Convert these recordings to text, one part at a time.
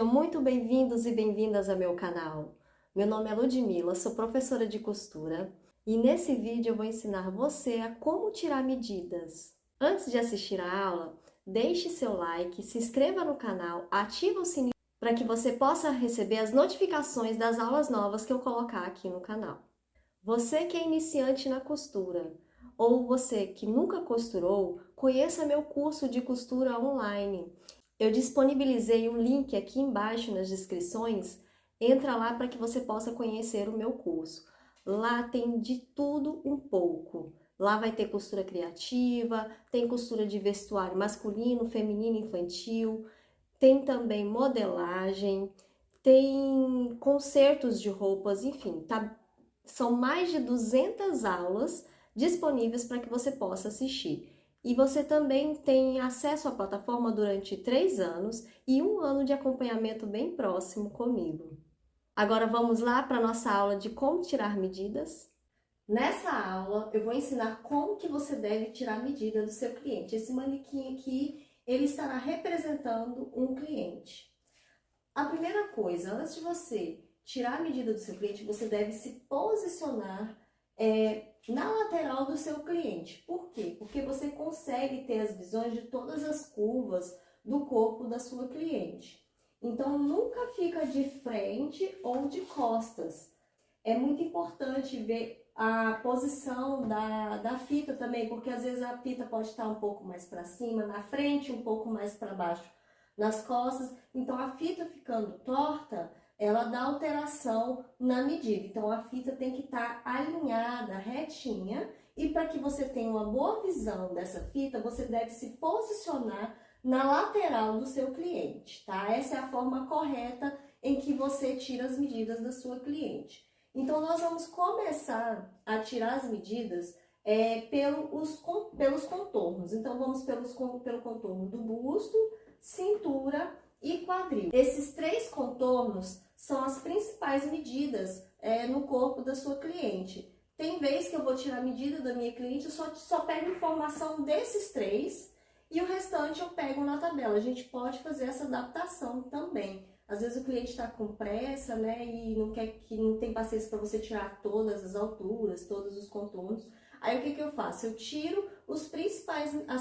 Sejam muito bem-vindos e bem-vindas ao meu canal. Meu nome é Ludmila, sou professora de costura e nesse vídeo eu vou ensinar você a como tirar medidas. Antes de assistir a aula, deixe seu like, se inscreva no canal, ative o sininho para que você possa receber as notificações das aulas novas que eu colocar aqui no canal. Você que é iniciante na costura ou você que nunca costurou, conheça meu curso de costura online. Eu disponibilizei um link aqui embaixo nas descrições, entra lá para que você possa conhecer o meu curso. Lá tem de tudo um pouco. Lá vai ter costura criativa, tem costura de vestuário masculino, feminino, infantil, tem também modelagem, tem consertos de roupas, enfim, são mais de 200 aulas disponíveis para que você possa assistir. E você também tem acesso à plataforma durante 3 anos e 1 ano de acompanhamento bem próximo comigo. Agora vamos lá para a nossa aula de como tirar medidas? Nessa aula eu vou ensinar como que você deve tirar a medida do seu cliente. Esse manequim aqui, ele estará representando um cliente. A primeira coisa, antes de você tirar a medida do seu cliente, você deve se posicionar na lateral do seu cliente. Por quê? Porque você consegue ter as visões de todas as curvas do corpo da sua cliente. Então, nunca fica de frente ou de costas. É muito importante ver a posição da fita também, porque às vezes a fita pode estar um pouco mais para cima, na frente, um pouco mais para baixo, nas costas. Então, a fita ficando torta, ela dá alteração na medida. Então, a fita tem que estar alinhada, retinha. E para que você tenha uma boa visão dessa fita, você deve se posicionar na lateral do seu cliente, tá? Essa é a forma correta em que você tira as medidas da sua cliente. Então, nós vamos começar a tirar as medidas pelos contornos. Então, vamos pelo contorno do busto, cintura e quadril. Esses 3 contornos são as principais medidas no corpo da sua cliente. Tem vez que eu vou tirar a medida da minha cliente, eu só pego informação desses 3 e o restante eu pego na tabela. A gente pode fazer essa adaptação também. Às vezes o cliente está com pressa, né, e não tem paciência para você tirar todas as alturas, todos os contornos. Aí o que eu faço? Eu tiro as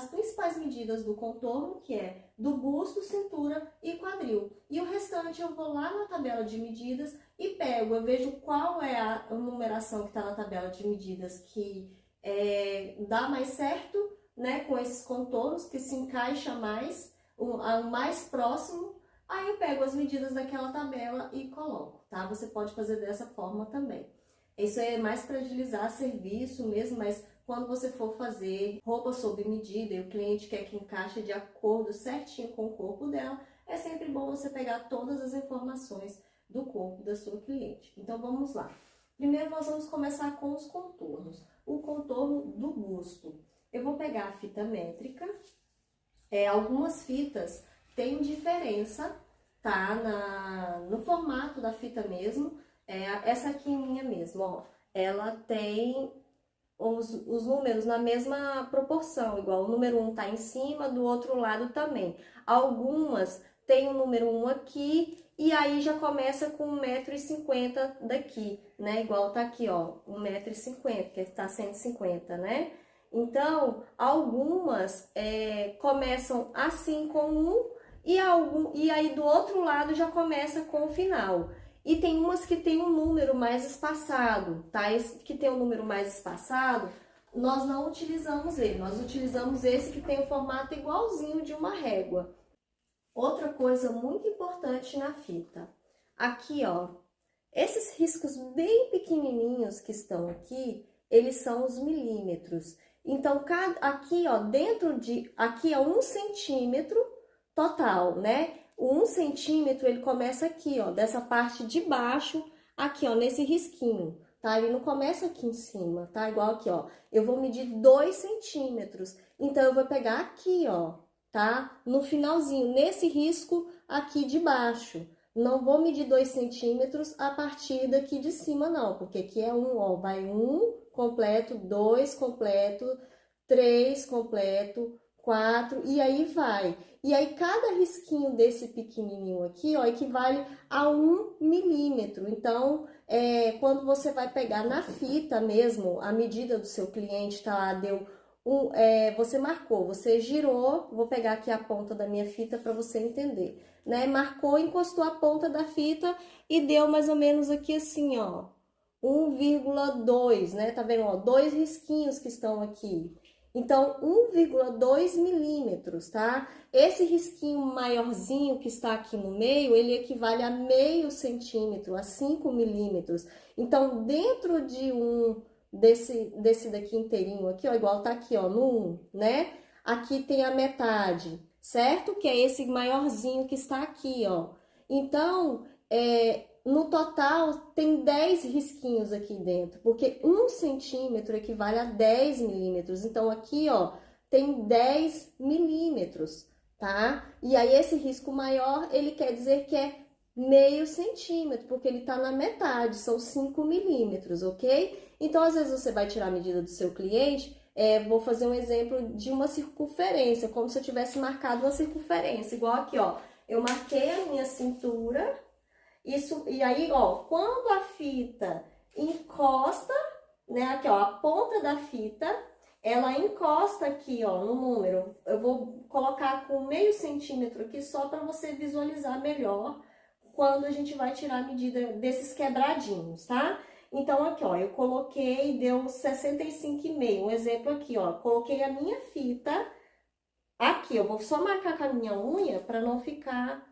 principais medidas do contorno, que é do busto, cintura e quadril. E o restante eu vou lá na tabela de medidas e pego, eu vejo qual é a numeração que está na tabela de medidas que dá mais certo, né, com esses contornos, que se encaixa mais, o mais próximo. Aí eu pego as medidas daquela tabela e coloco, tá? Você pode fazer dessa forma também. Isso é mais para agilizar serviço mesmo, mas quando você for fazer roupa sob medida e o cliente quer que encaixe de acordo certinho com o corpo dela, é sempre bom você pegar todas as informações do corpo da sua cliente. Então vamos lá. Primeiro nós vamos começar com os contornos. O contorno do busto. Eu vou pegar a fita métrica. Algumas fitas têm diferença, tá? No formato da fita mesmo. Essa aqui minha mesmo, ó, ela tem os números na mesma proporção, igual o número 1 tá em cima, do outro lado também. Algumas tem o número 1 aqui e aí já começa com 1,50 m daqui, né? Igual tá aqui, ó, 1,50 m, que tá 150, né? Então, algumas começam assim com 1 e aí do outro lado já começa com o final. E tem umas que tem um número mais espaçado, tá? Esse que tem um número mais espaçado, nós não utilizamos ele. Nós utilizamos esse que tem o formato igualzinho de uma régua. Outra coisa muito importante na fita. Aqui, ó, esses riscos bem pequenininhos que estão aqui, eles são os milímetros. Então, aqui, ó, aqui é 1 centímetro total, né? O 1 centímetro, ele começa aqui, ó, dessa parte de baixo, aqui, ó, nesse risquinho, tá? Ele não começa aqui em cima, tá? Igual aqui, ó, eu vou medir 2 centímetros. Então, eu vou pegar aqui, ó, tá? No finalzinho, nesse risco aqui de baixo. Não vou medir 2 centímetros a partir daqui de cima, não, porque aqui é 1, ó, vai 1 completo, 2 completo, 3 completo, 4, e aí vai. E aí, cada risquinho desse pequenininho aqui, ó, equivale a 1 milímetro. Então, quando você vai pegar na fita mesmo, a medida do seu cliente, tá lá, deu você marcou, você girou, vou pegar aqui a ponta da minha fita para você entender, né? Marcou, encostou a ponta da fita e deu mais ou menos aqui assim, ó, 1,2, né? Tá vendo, ó, 2 risquinhos que estão aqui. Então, 1,2 milímetros, tá? Esse risquinho maiorzinho que está aqui no meio, ele equivale a meio centímetro, a 5 milímetros. Então, dentro de desse daqui inteirinho aqui, ó, igual tá aqui, ó, no 1, né? Aqui tem a metade, certo? Que é esse maiorzinho que está aqui, ó. Então, no total, tem 10 risquinhos aqui dentro, porque 1 centímetro equivale a 10 milímetros. Então, aqui, ó, tem 10 milímetros, tá? E aí, esse risco maior, ele quer dizer que é meio centímetro, porque ele tá na metade, são 5 milímetros, ok? Então, às vezes, você vai tirar a medida do seu cliente, vou fazer um exemplo de uma circunferência, como se eu tivesse marcado uma circunferência, igual aqui, ó. Eu marquei a minha cintura, e aí, ó, quando a fita encosta, né, aqui, ó, a ponta da fita, ela encosta aqui, ó, no número. Eu vou colocar com meio centímetro aqui só para você visualizar melhor quando a gente vai tirar a medida desses quebradinhos, tá? Então, aqui, ó, eu coloquei, deu 65,5. Um exemplo aqui, ó, coloquei a minha fita aqui. Eu vou só marcar com a minha unha para não ficar,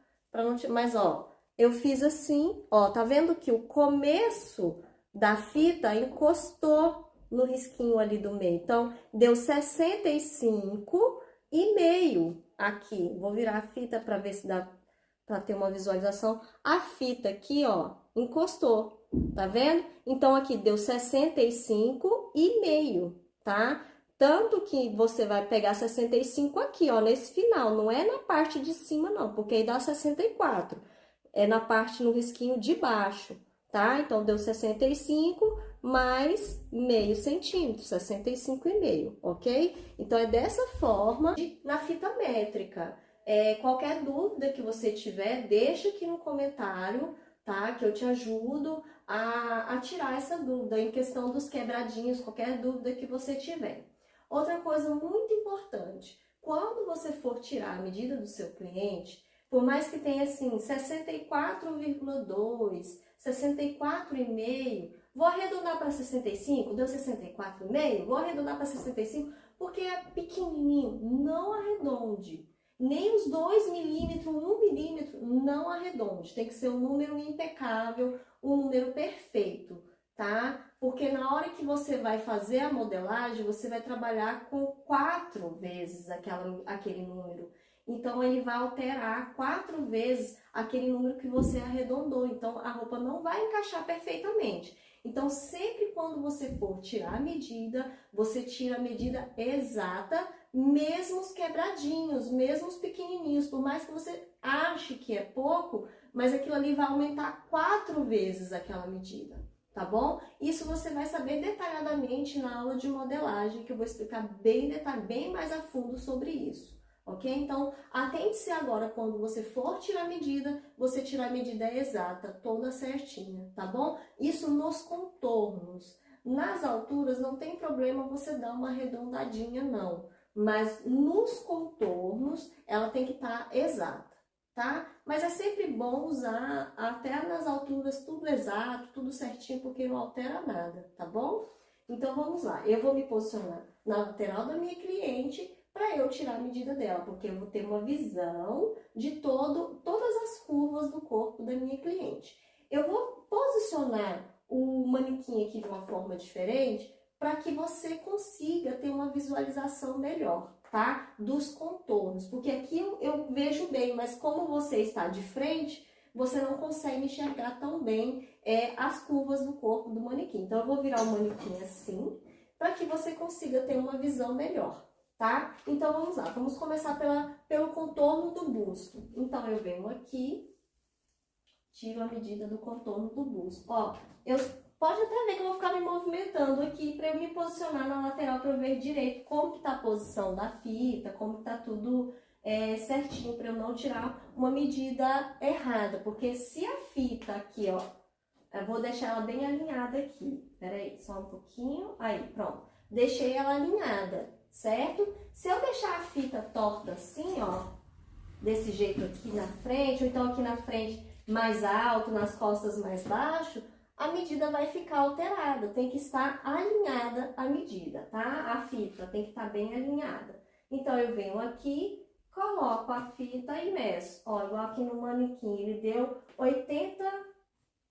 mas, ó, eu fiz assim, ó, tá vendo que o começo da fita encostou no risquinho ali do meio. Então, deu 65,5 aqui. Vou virar a fita para ver se dá para ter uma visualização. A fita aqui, ó, encostou, tá vendo? Então, aqui deu 65,5, tá? Tanto que você vai pegar 65 aqui, ó, nesse final, não é na parte de cima, não, porque aí dá 64. É na parte, no risquinho de baixo, tá? Então, deu 65 mais meio centímetro, 65,5, ok? Então, é dessa forma na fita métrica. Qualquer dúvida que você tiver, deixa aqui no comentário, tá? Que eu te ajudo a tirar essa dúvida em questão dos quebradinhos, qualquer dúvida que você tiver. Outra coisa muito importante, quando você for tirar a medida do seu cliente, por mais que tenha assim 64,2, 64,5, vou arredondar para 65, deu 64,5, vou arredondar para 65, porque é pequenininho, não arredonde. Nem os 2 milímetros, 1 milímetro, não arredonde. Tem que ser um número impecável, um número perfeito, tá? Porque na hora que você vai fazer a modelagem, você vai trabalhar com 4 vezes aquele número. Então, ele vai alterar 4 vezes aquele número que você arredondou. Então, a roupa não vai encaixar perfeitamente. Então, sempre quando você for tirar a medida, você tira a medida exata, mesmo os quebradinhos, mesmo os pequenininhos. Por mais que você ache que é pouco, mas aquilo ali vai aumentar 4 vezes aquela medida, tá bom? Isso você vai saber detalhadamente na aula de modelagem, que eu vou explicar bem mais a fundo sobre isso. Ok? Então, atente-se agora quando você for tirar a medida, você tirar a medida exata, toda certinha, tá bom? Isso nos contornos. Nas alturas não tem problema você dar uma arredondadinha, não. Mas nos contornos, ela tem que estar exata, tá? Mas é sempre bom usar até nas alturas tudo exato, tudo certinho, porque não altera nada, tá bom? Então, vamos lá. Eu vou me posicionar na lateral da minha cliente para eu tirar a medida dela, porque eu vou ter uma visão de todas as curvas do corpo da minha cliente. Eu vou posicionar o manequim aqui de uma forma diferente para que você consiga ter uma visualização melhor, tá? Dos contornos, porque aqui eu vejo bem, mas como você está de frente, você não consegue enxergar tão bem as curvas do corpo do manequim. Então, eu vou virar o manequim assim, para que você consiga ter uma visão melhor. Tá? Então, vamos lá. Vamos começar pelo contorno do busto. Então, eu venho aqui, tiro a medida do contorno do busto. Ó, eu Pode até ver que eu vou ficar me movimentando aqui para eu me posicionar na lateral para eu ver direito como que tá a posição da fita, como que tá tudo certinho para eu não tirar uma medida errada. Porque se a fita aqui, ó, eu vou deixar ela bem alinhada aqui. Peraí, só um pouquinho. Aí, pronto. Deixei ela alinhada, certo? Se eu deixar a fita torta assim, ó, desse jeito aqui na frente, ou então aqui na frente mais alto, nas costas mais baixo, a medida vai ficar alterada. Tem que estar alinhada a medida, tá? A fita tem que estar bem alinhada. Então, eu venho aqui, coloco a fita e meço. Ó, igual aqui no manequim, ele deu 80...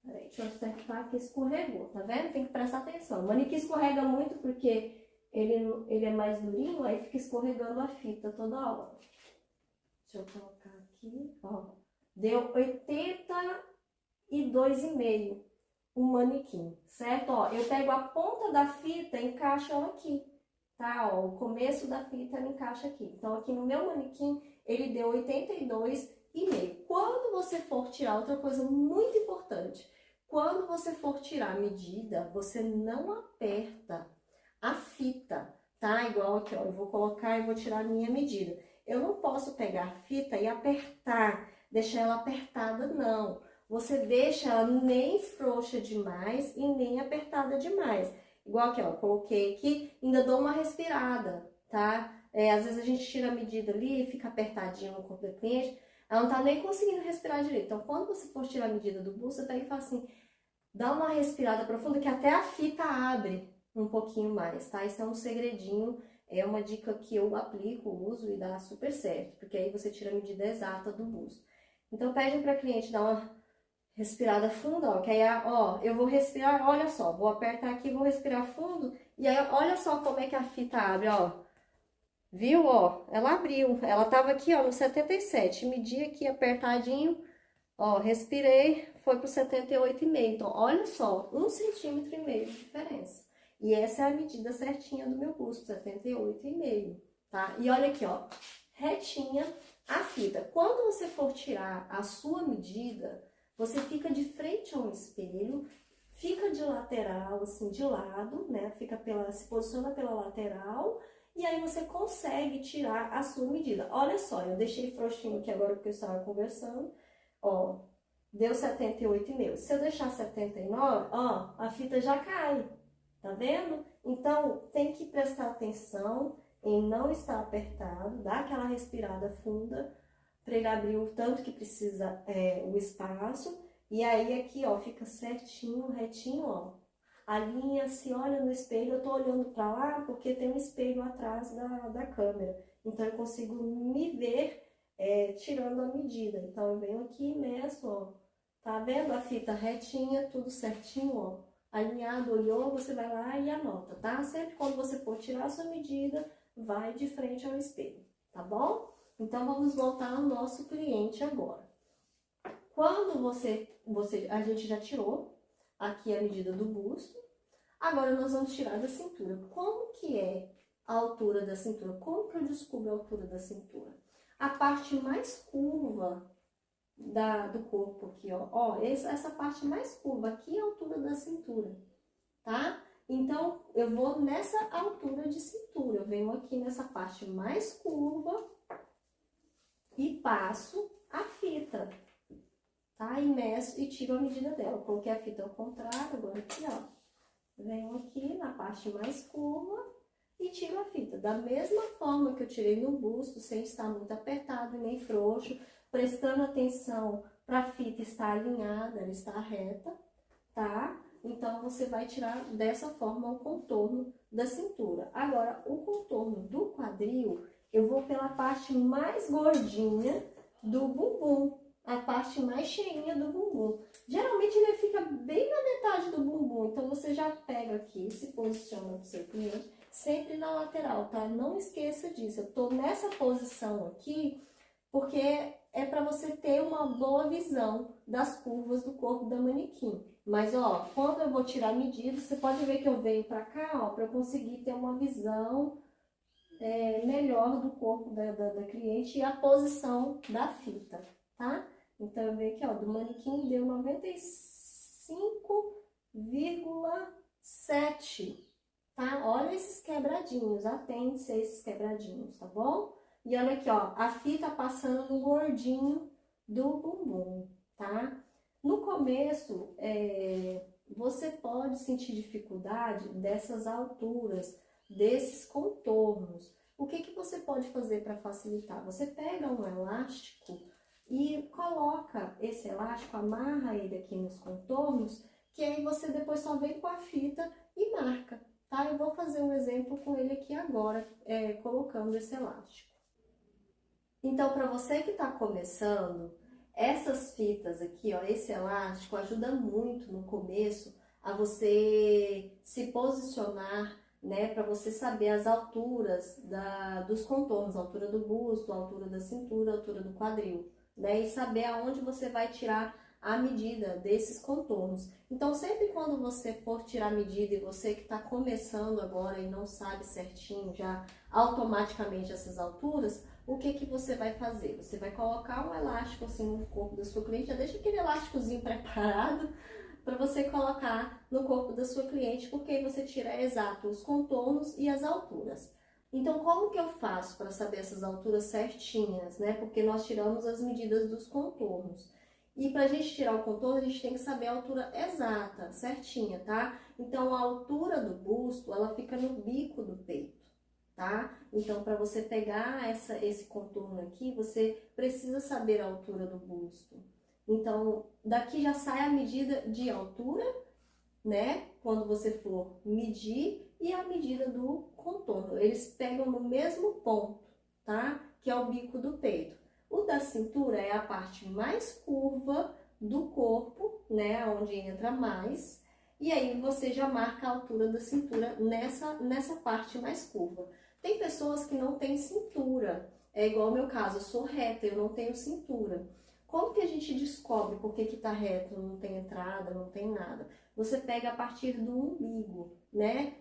Peraí, deixa eu acertar que escorregou, tá vendo? Tem que prestar atenção. O manequim escorrega muito porque ele é mais durinho, aí fica escorregando a fita toda hora. Deixa eu colocar aqui, ó. Deu 82,5 o manequim, certo? Ó, eu pego a ponta da fita e encaixo ela aqui, tá? Ó, o começo da fita ela encaixa aqui. Então, aqui no meu manequim, ele deu 82,5. Quando você for tirar, outra coisa muito importante, quando você for tirar a medida, você não aperta a fita, tá? Igual aqui, ó, eu vou colocar e vou tirar a minha medida. Eu não posso pegar a fita e apertar, deixar ela apertada, não. Você deixa ela nem frouxa demais e nem apertada demais. Igual aqui, ó, coloquei aqui, ainda dou uma respirada, tá? Às vezes a gente tira a medida ali, fica apertadinho no corpo do cliente, ela não tá nem conseguindo respirar direito. Então, quando você for tirar a medida do busto, você pega e fala assim, dá uma respirada profunda que até a fita abre um pouquinho mais, tá? Isso é um segredinho, é uma dica que eu aplico, uso e dá super certo, porque aí você tira a medida exata do busto. Então, pede para a cliente dar uma respirada funda, ó, que aí, ó, eu vou respirar, olha só, vou apertar aqui, vou respirar fundo, e aí, olha só como é que a fita abre, ó. Viu, ó? Ela abriu, ela tava aqui, ó, no 77, medi aqui apertadinho, ó, respirei, foi pro 78,5. Então, olha só, 1,5 centímetro de diferença. E essa é a medida certinha do meu busto, 78,5, tá? E olha aqui, ó, retinha a fita. Quando você for tirar a sua medida, você fica de frente a um espelho, fica de lateral, assim, de lado, né? Se posiciona pela lateral, e aí você consegue tirar a sua medida. Olha só, eu deixei frouxinho aqui agora porque eu estava conversando, ó, deu 78,5. Se eu deixar 79, ó, a fita já cai, tá vendo? Então, tem que prestar atenção em não estar apertado, dar aquela respirada funda, para ele abrir o tanto que precisa o espaço. E aí aqui, ó, fica certinho, retinho, ó. A linha, se olha no espelho, eu tô olhando para lá porque tem um espelho atrás da câmera. Então, eu consigo me ver tirando a medida. Então, eu venho aqui e meço, ó. Tá vendo a fita retinha, tudo certinho, ó. Alinhado, olhou, você vai lá e anota, tá? Sempre quando você for tirar a sua medida, vai de frente ao espelho, tá bom? Então, vamos voltar ao nosso cliente agora. Quando a gente já tirou aqui a medida do busto, agora nós vamos tirar da cintura. Como que é a altura da cintura? Como que eu descubro a altura da cintura? A parte mais curva do corpo aqui, ó. Essa parte mais curva aqui é a altura da cintura, tá? Então, eu vou nessa altura de cintura. Eu venho aqui nessa parte mais curva e passo a fita, tá? E meço e tiro a medida dela. Coloquei a fita ao contrário, agora aqui, ó. Venho aqui na parte mais curva e tiro a fita. Da mesma forma que eu tirei no busto, sem estar muito apertado e nem frouxo, prestando atenção para a fita estar alinhada, ela está reta, tá? Então, você vai tirar dessa forma o contorno da cintura. Agora, o contorno do quadril, eu vou pela parte mais gordinha do bumbum, a parte mais cheinha do bumbum. Geralmente, ele fica bem na metade do bumbum, então você já pega aqui, se posiciona pro seu cliente, sempre na lateral, tá? Não esqueça disso, eu tô nessa posição aqui, porque é para você ter uma boa visão das curvas do corpo da manequim. Mas, ó, quando eu vou tirar a medida, você pode ver que eu venho para cá, ó, para eu conseguir ter uma visão melhor do corpo da cliente e a posição da fita, tá? Então, eu venho aqui, ó, do manequim deu 95, 1,7, tá? Olha esses quebradinhos, atente-se a esses quebradinhos, tá bom? E olha aqui, ó, a fita passando no gordinho do bumbum, tá? No começo, você pode sentir dificuldade dessas alturas, desses contornos. O que você pode fazer para facilitar? Você pega um elástico e coloca esse elástico, amarra ele aqui nos contornos, que aí você depois só vem com a fita e marca, tá? Eu vou fazer um exemplo com ele aqui agora, colocando esse elástico. Então, para você que está começando, essas fitas aqui, ó, esse elástico ajuda muito no começo a você se posicionar, né, para você saber as alturas dos contornos, a altura do busto, a altura da cintura, a altura do quadril, né, e saber aonde você vai tirar a medida desses contornos. Então, sempre quando você for tirar a medida e você que está começando agora e não sabe certinho já automaticamente essas alturas, o que você vai fazer? Você vai colocar um elástico assim no corpo da sua cliente, já deixa aquele elásticozinho preparado para você colocar no corpo da sua cliente, porque aí você tira exato os contornos e as alturas. Então, como que eu faço para saber essas alturas certinhas, né? Porque nós tiramos as medidas dos contornos. E para a gente tirar o contorno, a gente tem que saber a altura exata, certinha, tá? Então, a altura do busto, ela fica no bico do peito, tá? Então, para você pegar esse contorno aqui, você precisa saber a altura do busto. Então, daqui já sai a medida de altura, né? Quando você for medir, e a medida do contorno. Eles pegam no mesmo ponto, tá? Que é o bico do peito. O da cintura é a parte mais curva do corpo, né? Onde entra mais. E aí você já marca a altura da cintura nessa parte mais curva. Tem pessoas que não têm cintura. É igual ao meu caso, eu sou reta, eu não tenho cintura. Como que a gente descobre por que tá reto, não tem entrada, não tem nada? Você pega a partir do umbigo, né?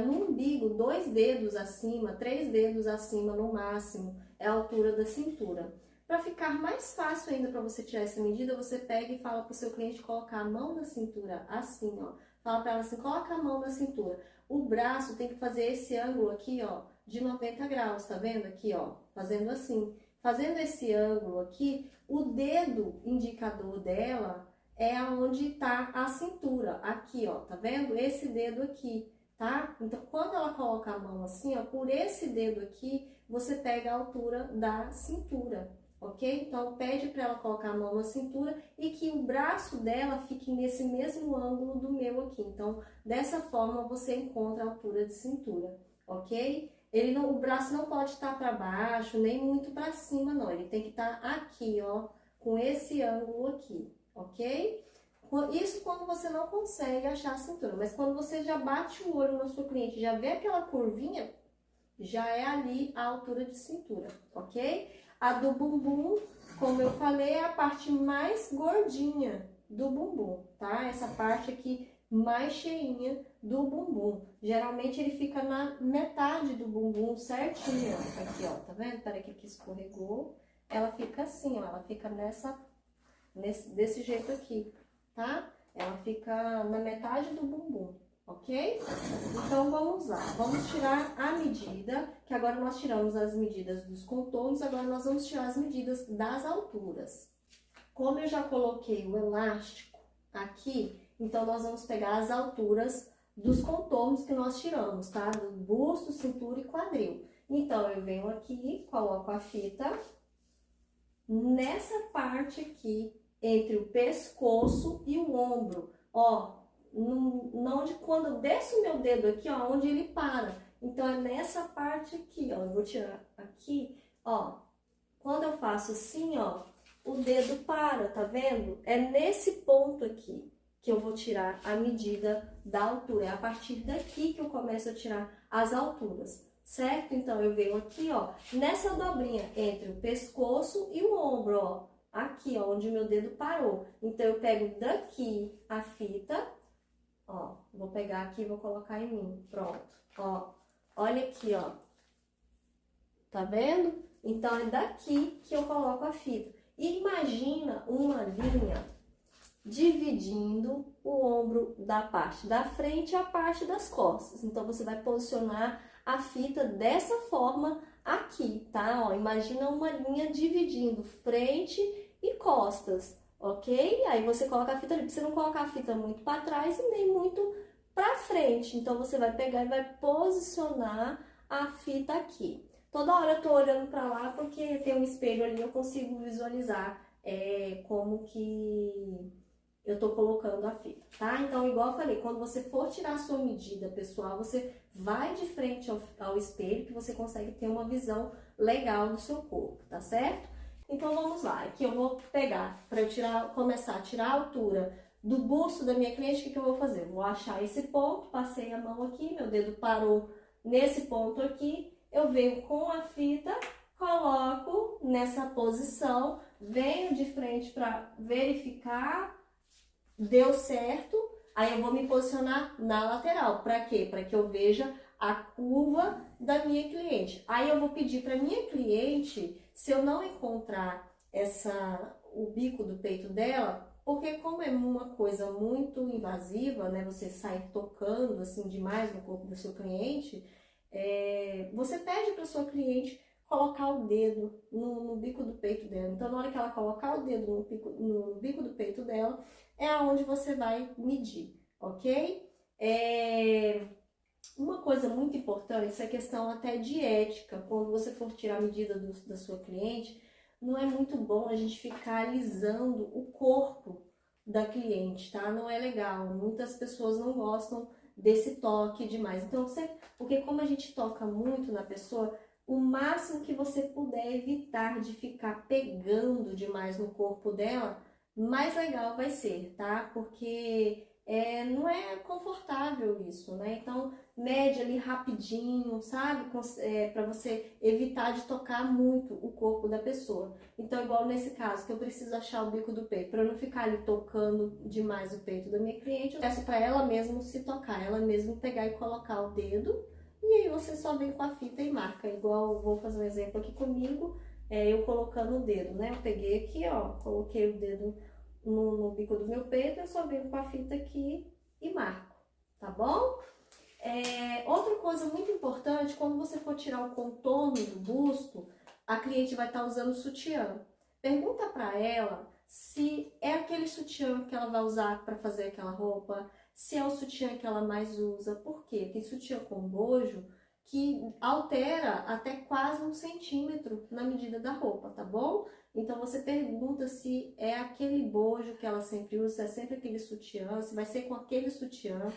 No umbigo, 2 dedos acima, 3 dedos acima no máximo, é a altura da cintura. Para ficar mais fácil ainda para você tirar essa medida, você pega e fala para o seu cliente colocar a mão na cintura, assim, ó. Fala para ela assim, coloca a mão na cintura. O braço tem que fazer esse ângulo aqui, ó, de 90 graus, tá vendo aqui, ó? Fazendo assim. Fazendo esse ângulo aqui, o dedo indicador dela é onde tá a cintura, aqui, ó, tá vendo? Esse dedo aqui, tá? Então, quando ela coloca a mão assim, ó, por esse dedo aqui, você pega a altura da cintura, ok? Então, pede para ela colocar a mão na cintura e que o braço dela fique nesse mesmo ângulo do meu aqui. Então, dessa forma, você encontra a altura de cintura, ok? O braço não pode estar para baixo, nem muito para cima, não. Ele tem que estar aqui, ó, com esse ângulo aqui, ok? Isso quando você não consegue achar a cintura, mas quando você já bate o olho na sua cliente, já vê aquela curvinha, já é ali a altura de cintura, ok? A do bumbum, como eu falei, é a parte mais gordinha do bumbum, tá? Essa parte aqui mais cheinha do bumbum. Geralmente ele fica na metade do bumbum certinho, aqui, ó, tá vendo? Peraí que aqui escorregou. Ela fica assim, ó, ela fica desse jeito aqui, tá? Ela fica na metade do bumbum, ok? Então, vamos lá. Vamos tirar a medida, que agora nós tiramos as medidas dos contornos, agora nós vamos tirar as medidas das alturas. Como eu já coloquei o elástico aqui, então nós vamos pegar as alturas dos contornos que nós tiramos, tá? Do busto, cintura e quadril. Então, eu venho aqui, coloco a fita nessa parte aqui, entre o pescoço e o ombro, ó, onde quando eu desço o meu dedo aqui, ó, onde ele para. Então, é nessa parte aqui, ó, eu vou tirar aqui, ó, quando eu faço assim, ó, o dedo para, tá vendo? É nesse ponto aqui que eu vou tirar a medida da altura, é a partir daqui que eu começo a tirar as alturas, certo? Então, eu venho aqui, ó, nessa dobrinha entre o pescoço e o ombro, ó, aqui, ó, onde o meu dedo parou. Então, eu pego daqui a fita, ó, vou pegar aqui e vou colocar em mim, pronto, ó, olha aqui, ó, tá vendo? Então, é daqui que eu coloco a fita. E imagina uma linha dividindo o ombro da parte da frente e a parte das costas. Então, você vai posicionar a fita dessa forma aqui, tá? Ó, imagina uma linha dividindo frente e costas, ok? Aí você coloca a fita ali, pra você não colocar a fita muito para trás e nem muito para frente. Então, você vai pegar e vai posicionar a fita aqui. Toda hora eu tô olhando para lá porque tem um espelho ali, eu consigo visualizar como que eu tô colocando a fita, tá? Então, igual eu falei, quando você for tirar a sua medida pessoal, você vai de frente ao espelho que você consegue ter uma visão legal do seu corpo, tá certo? Então, vamos lá. Aqui eu vou pegar, para eu começar a tirar a altura do busto da minha cliente, o que eu vou fazer? Vou achar esse ponto, passei a mão aqui, meu dedo parou nesse ponto aqui, eu venho com a fita, coloco nessa posição, venho de frente para verificar. Deu certo, aí eu vou me posicionar na lateral. Para quê? Para que eu veja a curva da minha cliente. Aí eu vou pedir para minha cliente, se eu não encontrar o bico do peito dela, porque como é uma coisa muito invasiva, né? Você sai tocando assim demais no corpo do seu cliente, você pede para sua cliente colocar o dedo no bico do peito dela. Então, na hora que ela colocar o dedo no bico do peito dela, é aonde você vai medir, ok? Uma coisa muito importante, isso é questão até de ética, quando você for tirar a medida da sua cliente, não é muito bom a gente ficar alisando o corpo da cliente, tá? Não é legal, muitas pessoas não gostam desse toque demais. Então, porque como a gente toca muito na pessoa, o máximo que você puder evitar de ficar pegando demais no corpo dela, mais legal vai ser, tá? Porque não é confortável isso, né? Então, mede ali rapidinho, sabe? Para você evitar de tocar muito o corpo da pessoa. Então, igual nesse caso, que eu preciso achar o bico do peito, para eu não ficar ali tocando demais o peito da minha cliente, eu peço para ela mesma se tocar, ela mesma pegar e colocar o dedo, e aí você só vem com a fita e marca. Igual, eu vou fazer um exemplo aqui comigo, eu colocando o dedo, né? Eu peguei aqui, ó, coloquei o dedo no bico do meu peito, eu só venho com a fita aqui e marco, tá bom? Outra coisa muito importante, quando você for tirar o contorno do busto, a cliente vai estar usando sutiã. Pergunta para ela se é aquele sutiã que ela vai usar para fazer aquela roupa, se é o sutiã que ela mais usa. Por quê? Tem sutiã com bojo que altera até quase 1 centímetro na medida da roupa, tá bom? Então, você pergunta se é aquele bojo que ela sempre usa, se é sempre aquele sutiã, se vai ser com aquele sutiã,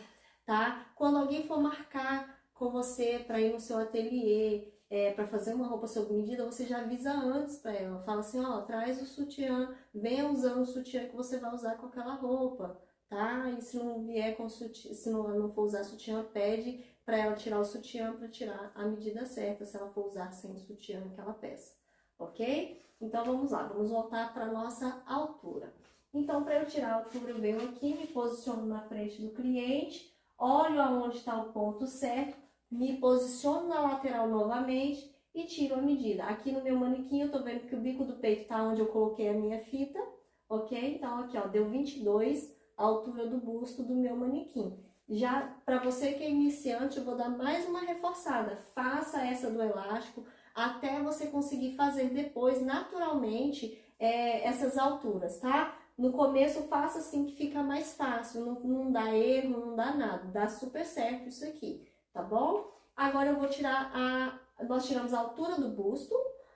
tá? Quando alguém for marcar com você para ir no seu ateliê, para fazer uma roupa sob medida, você já avisa antes para ela. Fala assim, ó, traz o sutiã, venha usando o sutiã que você vai usar com aquela roupa, tá? E se não vier com sutiã, se não for usar sutiã, pede para ela tirar o sutiã para tirar a medida certa, se ela for usar sem sutiã naquela peça, ok? Então, vamos lá, vamos voltar para a nossa altura. Então, para eu tirar a altura, eu venho aqui, me posiciono na frente do cliente, olho aonde está o ponto certo, me posiciono na lateral novamente e tiro a medida. Aqui no meu manequim, eu tô vendo que o bico do peito tá onde eu coloquei a minha fita, ok? Então, aqui, ó, deu 22 a altura do busto do meu manequim. Já para você que é iniciante, eu vou dar mais uma reforçada. Faça essa do elástico até você conseguir fazer depois, naturalmente, essas alturas, tá? No começo, faça assim que fica mais fácil, não dá erro, não dá nada, dá super certo isso aqui, tá bom? Agora eu vou tirar nós tiramos a altura do busto,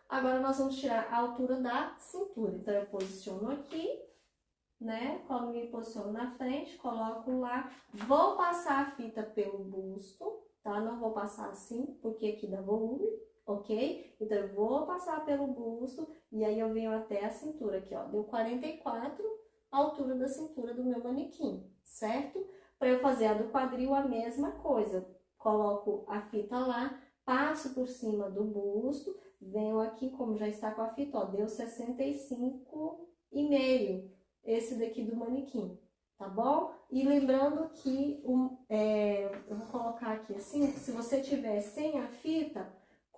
agora nós vamos tirar a altura da cintura. Então, eu posiciono aqui, né? Quando me posiciono na frente, coloco lá, vou passar a fita pelo busto, tá? Não vou passar assim, porque aqui dá volume, ok? Então, eu vou passar pelo busto e aí eu venho até a cintura aqui, ó. Deu 44, a altura da cintura do meu manequim, certo? Para eu fazer a do quadril, a mesma coisa. Coloco a fita lá, passo por cima do busto, venho aqui, como já está com a fita, ó, deu 65,5. Esse daqui do manequim, tá bom? E lembrando que eu vou colocar aqui assim, se você tiver sem a fita,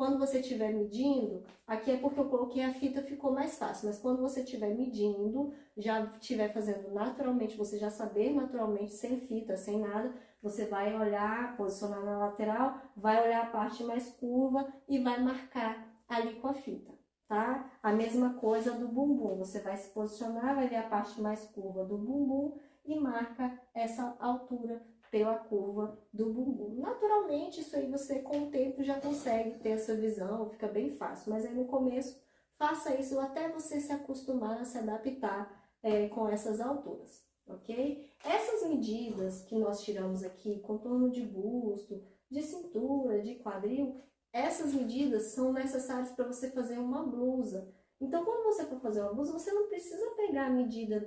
quando você estiver medindo, aqui é porque eu coloquei a fita, ficou mais fácil, mas quando você estiver medindo, já estiver fazendo naturalmente, você já saber naturalmente, sem fita, sem nada, você vai olhar, posicionar na lateral, vai olhar a parte mais curva e vai marcar ali com a fita, tá? A mesma coisa do bumbum, você vai se posicionar, vai ver a parte mais curva do bumbum e marca essa altura pela curva do bumbum. Naturalmente, isso aí você com o tempo já consegue ter essa visão, fica bem fácil, mas aí no começo, faça isso até você se acostumar a se adaptar com essas alturas, ok? Essas medidas que nós tiramos aqui, contorno de busto, de cintura, de quadril, essas medidas são necessárias para você fazer uma blusa. Então, quando você for fazer uma blusa, você não precisa pegar a medida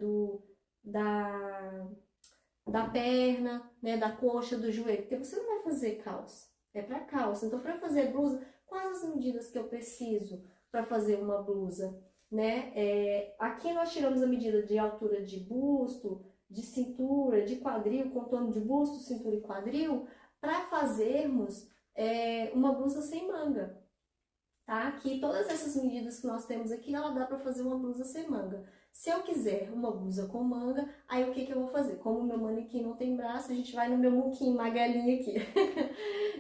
da perna, né, da coxa, do joelho, porque você não vai fazer calça, é para calça. Então, para fazer blusa, quais as medidas que eu preciso para fazer uma blusa, né? Aqui nós tiramos a medida de altura de busto, de cintura, de quadril, contorno de busto, cintura e quadril, para fazermos uma blusa sem manga, tá? Aqui, todas essas medidas que nós temos aqui, ela dá para fazer uma blusa sem manga. Se eu quiser uma blusa com manga, aí o que que eu vou fazer? Como o meu manequim não tem braço, a gente vai no meu muquinho magalinho aqui.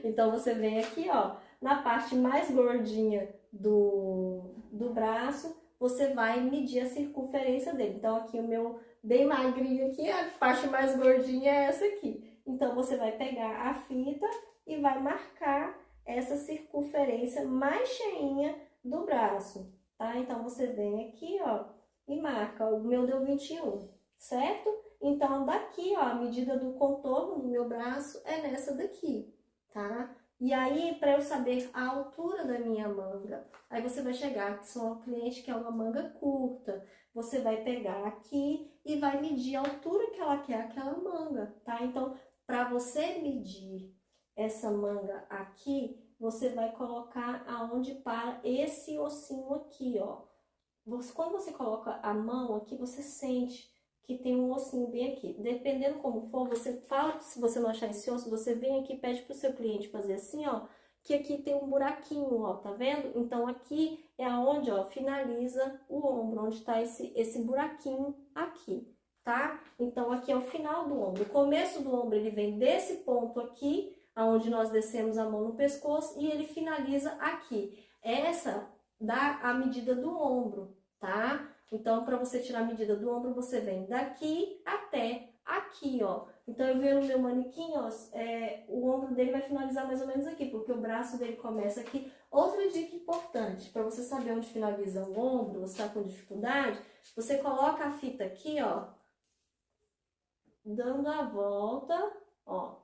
Então, você vem aqui, ó, na parte mais gordinha do braço, você vai medir a circunferência dele. Então, aqui o meu bem magrinho aqui, a parte mais gordinha é essa aqui. Então, você vai pegar a fita e vai marcar essa circunferência mais cheinha do braço, tá? Então, você vem aqui, ó, e marca. O meu deu 21, certo? Então, daqui, ó, a medida do contorno do meu braço é nessa daqui, tá? E aí, para eu saber a altura da minha manga, aí você vai chegar, que são um cliente que é uma manga curta, você vai pegar aqui e vai medir a altura que ela quer aquela manga, tá? Então, para você medir essa manga aqui, você vai colocar aonde para esse ossinho aqui, ó. Quando você coloca a mão aqui, você sente que tem um ossinho bem aqui. Dependendo como for, você fala, se você não achar esse osso, você vem aqui e pede pro seu cliente fazer assim, ó, que aqui tem um buraquinho, ó, tá vendo? Então, aqui é aonde, ó, finaliza o ombro, onde tá esse buraquinho aqui, tá? Então, aqui é o final do ombro. O começo do ombro, ele vem desse ponto aqui, aonde nós descemos a mão no pescoço, e ele finaliza aqui. Essa dá a medida do ombro, tá? Então, para você tirar a medida do ombro, você vem daqui até aqui, ó. Então, eu vejo no meu manequim, ó, o ombro dele vai finalizar mais ou menos aqui, porque o braço dele começa aqui. Outra dica importante, para você saber onde finaliza o ombro, você tá com dificuldade, você coloca a fita aqui, ó, dando a volta, ó,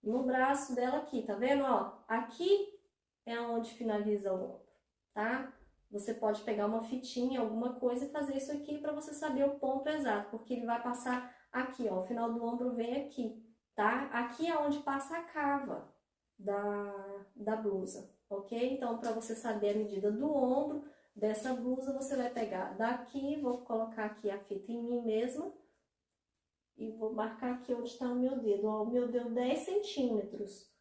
no braço dela aqui, tá vendo, ó? Aqui é onde finaliza o ombro, tá? Você pode pegar uma fitinha, alguma coisa e fazer isso aqui para você saber o ponto exato, porque ele vai passar aqui, ó, o final do ombro vem aqui, tá? Aqui é onde passa a cava da blusa, ok? Então, para você saber a medida do ombro dessa blusa, você vai pegar daqui, vou colocar aqui a fita em mim mesma, e vou marcar aqui onde está o meu dedo. Ó, o meu deu 10 centímetros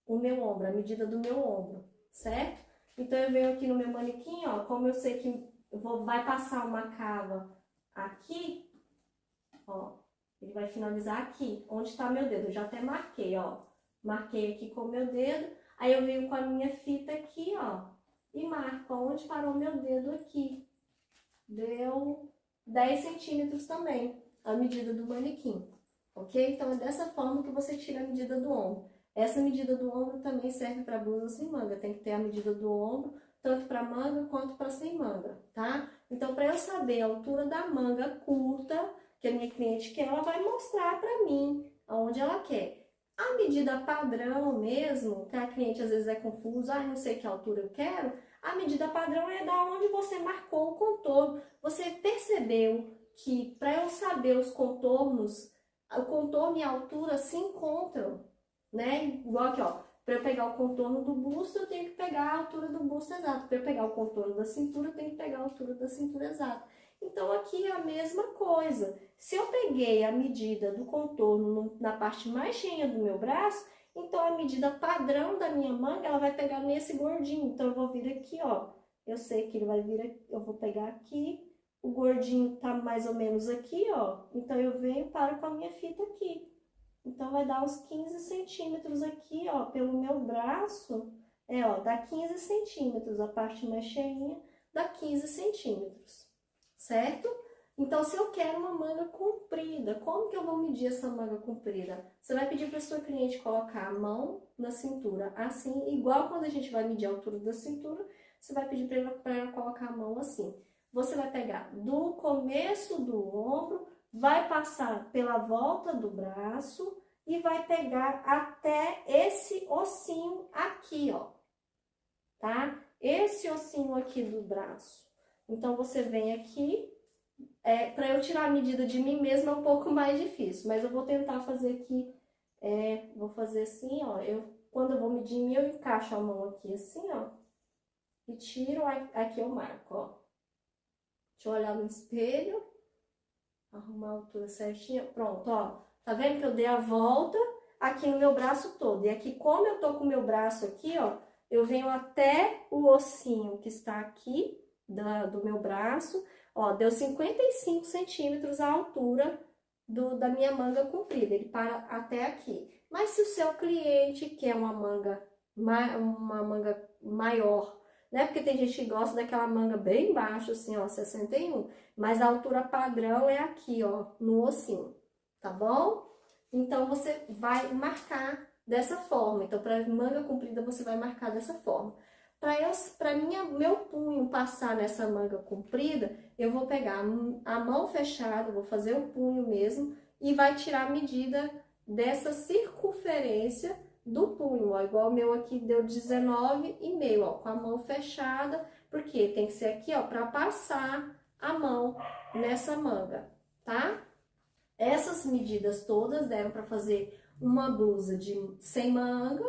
o meu ombro, a medida do meu ombro, certo? Então, eu venho aqui no meu manequim, ó, como eu sei que vai passar uma cava aqui, ó, ele vai finalizar aqui, onde está meu dedo. Eu já até marquei, ó, marquei aqui com o meu dedo, aí eu venho com a minha fita aqui, ó, e marco onde parou o meu dedo aqui. Deu 10 centímetros também, a medida do manequim, ok? Então, é dessa forma que você tira a medida do ombro. Essa medida do ombro também serve para blusa sem manga, tem que ter a medida do ombro, tanto para manga quanto para sem manga, tá? Então, para eu saber a altura da manga curta, que a minha cliente quer, ela vai mostrar para mim aonde ela quer. A medida padrão mesmo, que a cliente às vezes é confusa, não sei que altura eu quero, a medida padrão é da onde você marcou o contorno. Você percebeu que para eu saber os contornos, o contorno e a altura se encontram, né? Igual aqui, ó, para eu pegar o contorno do busto, eu tenho que pegar a altura do busto exato. Para eu pegar o contorno da cintura, eu tenho que pegar a altura da cintura exata. Então, aqui é a mesma coisa. Se eu peguei a medida do contorno na parte mais cheinha do meu braço, Então, a medida padrão da minha manga, ela vai pegar nesse gordinho. Então, eu vou vir aqui, ó. Eu sei que ele vai vir aqui, eu vou pegar aqui. O gordinho tá mais ou menos aqui, ó. Então, eu venho e paro com a minha fita aqui. Então, vai dar uns 15 centímetros aqui, ó, pelo meu braço. Ó, dá 15 centímetros, a parte mais cheinha dá 15 centímetros, certo? Então, se eu quero uma manga comprida, como que eu vou medir essa manga comprida? Você vai pedir para a sua cliente colocar a mão na cintura, assim, igual quando a gente vai medir a altura da cintura, você vai pedir para ela colocar a mão assim. Você vai pegar do começo do ombro, vai passar pela volta do braço e vai pegar até esse ossinho aqui, ó, tá? Esse ossinho aqui do braço. Então, você vem aqui. Para eu tirar a medida de mim mesma é um pouco mais difícil, mas eu vou tentar fazer aqui, vou fazer assim, ó, quando eu vou medir em mim, eu encaixo a mão aqui assim, ó, e tiro, aqui eu marco, ó. Deixa eu olhar no espelho, arrumar a altura certinha, pronto, ó, tá vendo que eu dei a volta aqui no meu braço todo, e aqui, como eu tô com o meu braço aqui, ó, eu venho até o ossinho que está aqui do meu braço. Ó, deu 55 centímetros a altura da minha manga comprida, ele para até aqui. Mas se o seu cliente quer uma manga maior, né? Porque tem gente que gosta daquela manga bem baixa, assim, ó, 61. Mas a altura padrão é aqui, ó, no ossinho, tá bom? Então, você vai marcar dessa forma. Então, para manga comprida, você vai marcar dessa forma. Para meu punho passar nessa manga comprida, eu vou pegar a mão fechada, vou fazer o punho mesmo e vai tirar a medida dessa circunferência do punho, ó, igual o meu aqui deu 19,5, ó, com a mão fechada, porque tem que ser aqui, ó, para passar a mão nessa manga, tá? Essas medidas todas deram para fazer uma blusa sem manga,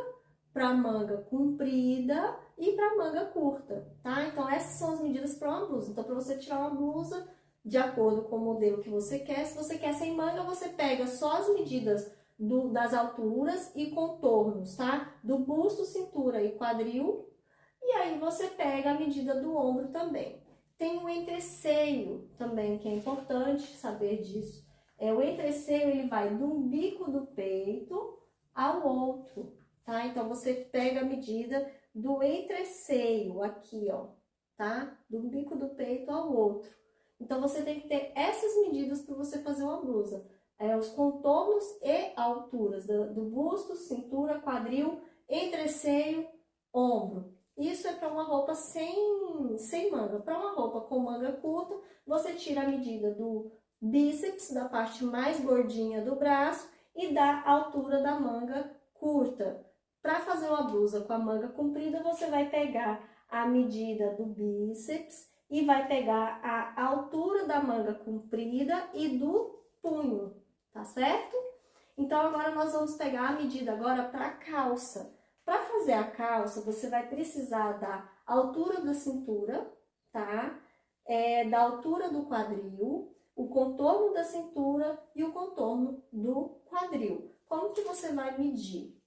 para manga comprida e para manga curta, tá? Então, essas são as medidas para uma blusa. Então, para você tirar uma blusa de acordo com o modelo que você quer, se você quer sem manga, você pega só as medidas das alturas e contornos, tá? Do busto, cintura e quadril. E aí, você pega a medida do ombro também. Tem o entreceio também, que é importante saber disso. O entreceio, ele vai do umbigo do peito ao outro, tá? Então, você pega a medida do entreceio aqui, ó, tá? Do umbigo do peito ao outro. Então, você tem que ter essas medidas para você fazer uma blusa. Os contornos e alturas do busto, cintura, quadril, entreceio, ombro. Isso é para uma roupa sem manga. Para uma roupa com manga curta, você tira a medida do bíceps, da parte mais gordinha do braço e da altura da manga curta. Para fazer uma blusa com a manga comprida, você vai pegar a medida do bíceps e vai pegar a altura da manga comprida e do punho, tá certo? Então, agora nós vamos pegar a medida agora para a calça. Para fazer a calça, você vai precisar da altura da cintura, tá? Da altura do quadril, o contorno da cintura e o contorno do quadril. Como que você vai medir?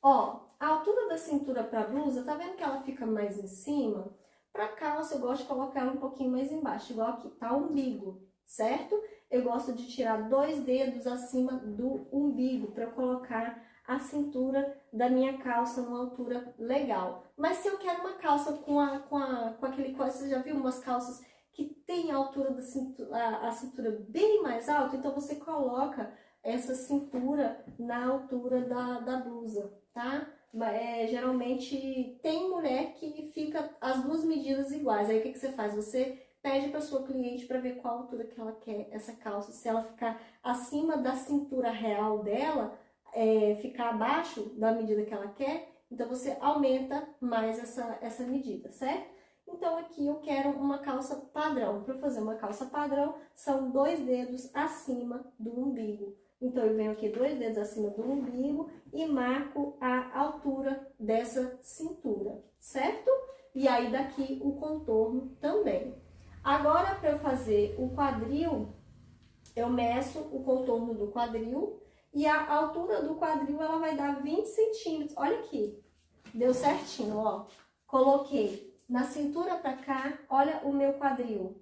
Ó, a altura da cintura para a blusa, tá vendo que ela fica mais em cima? Para calça, eu gosto de colocar ela um pouquinho mais embaixo, igual aqui, tá o umbigo, certo? Eu gosto de tirar 2 dedos acima do umbigo para colocar a cintura da minha calça numa altura legal. Mas se eu quero uma calça com aquele, você já viu umas calças que tem a altura da cintura, a cintura bem mais alta? Então, você coloca essa cintura na altura da blusa, tá? Geralmente tem mulher que fica as duas medidas iguais. Aí o que você faz? Você pede para sua cliente para ver qual altura que ela quer essa calça. Se ela ficar acima da cintura real dela, ficar abaixo da medida que ela quer, então você aumenta mais essa medida, certo? Então aqui eu quero uma calça padrão. Para fazer uma calça padrão, são 2 dedos acima do umbigo. Então, eu venho aqui 2 dedos acima do umbigo e marco a altura dessa cintura, certo? E aí, daqui o contorno também. Agora, para eu fazer o quadril, eu meço o contorno do quadril E a altura do quadril, ela vai dar 20 centímetros. Olha aqui, deu certinho, ó. Coloquei na cintura pra cá, olha o meu quadril.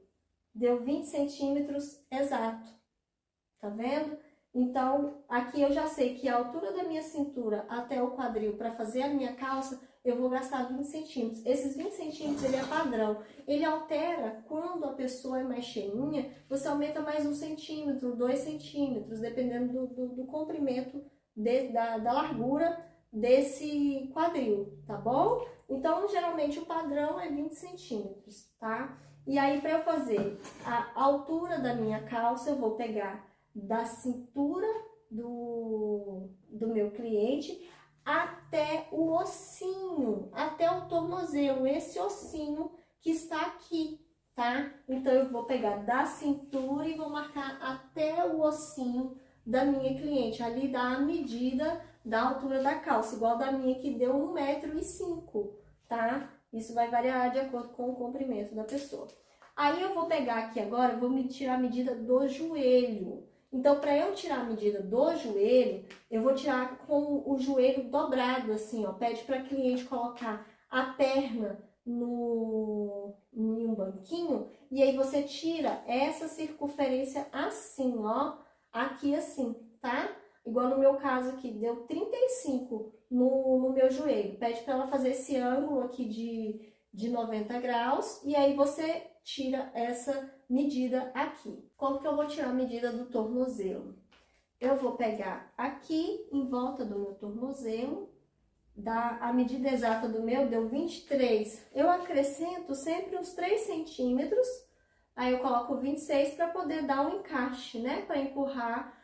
Deu 20 centímetros exato, tá vendo? Então, aqui eu já sei que a altura da minha cintura até o quadril para fazer a minha calça, eu vou gastar 20 centímetros. Esses 20 centímetros, ele é padrão. Ele altera quando a pessoa é mais cheinha, você aumenta mais 1 centímetro, 2 centímetros, dependendo do comprimento, da largura desse quadril, tá bom? Então, geralmente, o padrão é 20 centímetros, tá? E aí, para eu fazer a altura da minha calça, eu vou pegar da cintura do meu cliente até o ossinho, até o tornozelo, esse ossinho que está aqui, tá? Então, eu vou pegar da cintura e vou marcar até o ossinho da minha cliente, ali dá a medida da altura da calça, igual da minha que deu 1,05 m, tá? Isso vai variar de acordo com o comprimento da pessoa. Aí eu vou pegar aqui agora, vou me tirar a medida do joelho. Então, para eu tirar a medida do joelho, eu vou tirar com o joelho dobrado, assim, ó. Pede para a cliente colocar a perna em um banquinho e aí você tira essa circunferência assim, ó. Aqui assim, tá? Igual no meu caso aqui, deu 35 no meu joelho. Pede para ela fazer esse ângulo aqui de 90 graus e aí você tira essa medida aqui. Como que eu vou tirar a medida do tornozelo? Eu vou pegar aqui em volta do meu tornozelo, a medida exata do meu deu 23. Eu acrescento sempre uns 3 centímetros, aí eu coloco 26 para poder dar um encaixe, né? Para empurrar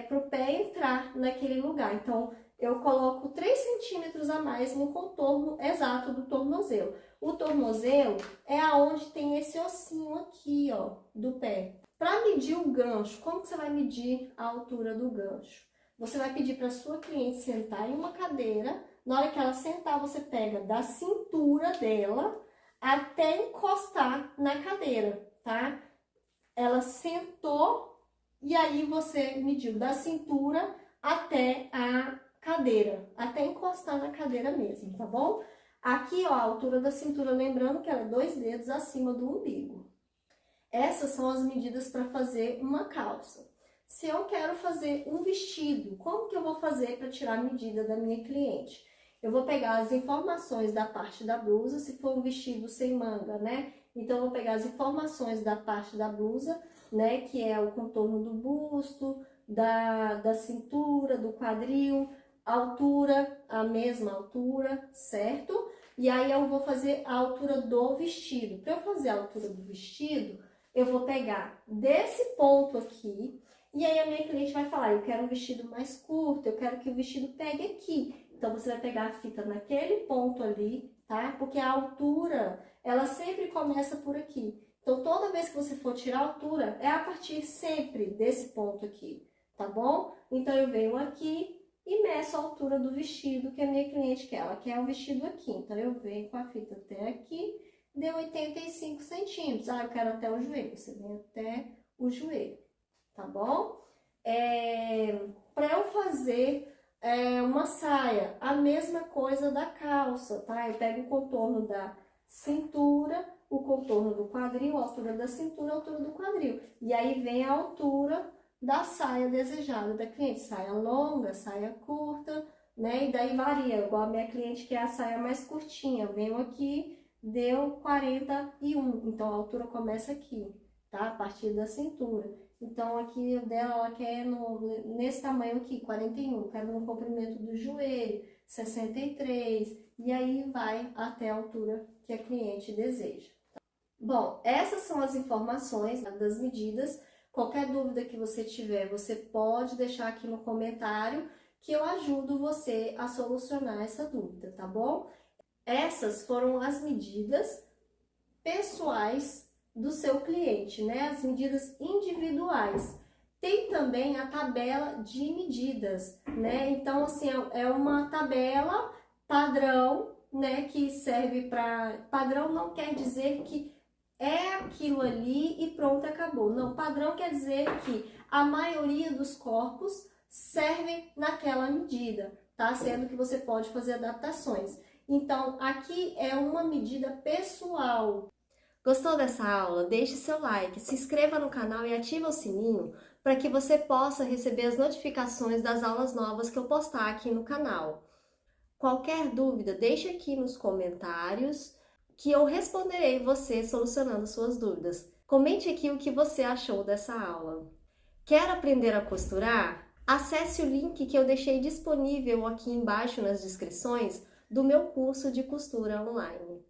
para o pé entrar naquele lugar. Então, eu coloco 3 centímetros a mais no contorno exato do tornozelo. O tornozelo é aonde tem esse ossinho aqui, ó, do pé. Para medir o gancho, como que você vai medir a altura do gancho? Você vai pedir para sua cliente sentar em uma cadeira. Na hora que ela sentar, você pega da cintura dela até encostar na cadeira, tá? Ela sentou e aí você mediu da cintura até a cadeira, até encostar na cadeira mesmo, tá bom? Aqui, ó, a altura da cintura, lembrando que ela é 2 dedos acima do umbigo. Essas são as medidas para fazer uma calça. Se eu quero fazer um vestido, como que eu vou fazer para tirar a medida da minha cliente? Eu vou pegar as informações da parte da blusa, se for um vestido sem manga, né? Então, eu vou pegar as informações da parte da blusa, né? Que é o contorno do busto, da cintura, do quadril, altura, a mesma altura, certo? E aí, eu vou fazer a altura do vestido. Para eu fazer a altura do vestido, eu vou pegar desse ponto aqui, e aí a minha cliente vai falar, eu quero um vestido mais curto, eu quero que o vestido pegue aqui. Então, você vai pegar a fita naquele ponto ali, tá? Porque a altura, ela sempre começa por aqui. Então, toda vez que você for tirar a altura, é a partir sempre desse ponto aqui, tá bom? Então, eu venho aqui e meço a altura do vestido que a minha cliente quer. Ela quer um vestido aqui, então eu venho com a fita até aqui, deu 85 centímetros. Ah, eu quero até o joelho, você vem até o joelho, tá bom? Para eu fazer uma saia, a mesma coisa da calça, tá? Eu pego o contorno da cintura, o contorno do quadril, a altura da cintura, a altura do quadril. E aí vem a altura da saia desejada da cliente, saia longa, saia curta, né? E daí varia, igual a minha cliente que é a saia mais curtinha, eu venho aqui, deu 41, então a altura começa aqui, tá? A partir da cintura. Então aqui dela, ela quer nesse tamanho aqui, 41, quero no comprimento do joelho, 63, e aí vai até a altura que a cliente deseja. Bom, essas são as informações das medidas. Qualquer dúvida que você tiver, você pode deixar aqui no comentário que eu ajudo você a solucionar essa dúvida, tá bom? Essas foram as medidas pessoais do seu cliente, né? As medidas individuais. Tem também a tabela de medidas, né? Então, assim, é uma tabela padrão, né? Que serve para... Padrão não quer dizer que é aquilo ali e pronto, acabou. Não, padrão quer dizer que a maioria dos corpos servem naquela medida, tá? Sendo que você pode fazer adaptações. Então, aqui é uma medida pessoal. Gostou dessa aula? Deixe seu like, se inscreva no canal e ative o sininho para que você possa receber as notificações das aulas novas que eu postar aqui no canal. Qualquer dúvida, deixe aqui nos comentários que eu responderei você solucionando suas dúvidas. Comente aqui o que você achou dessa aula. Quer aprender a costurar? Acesse o link que eu deixei disponível aqui embaixo nas descrições do meu curso de costura online.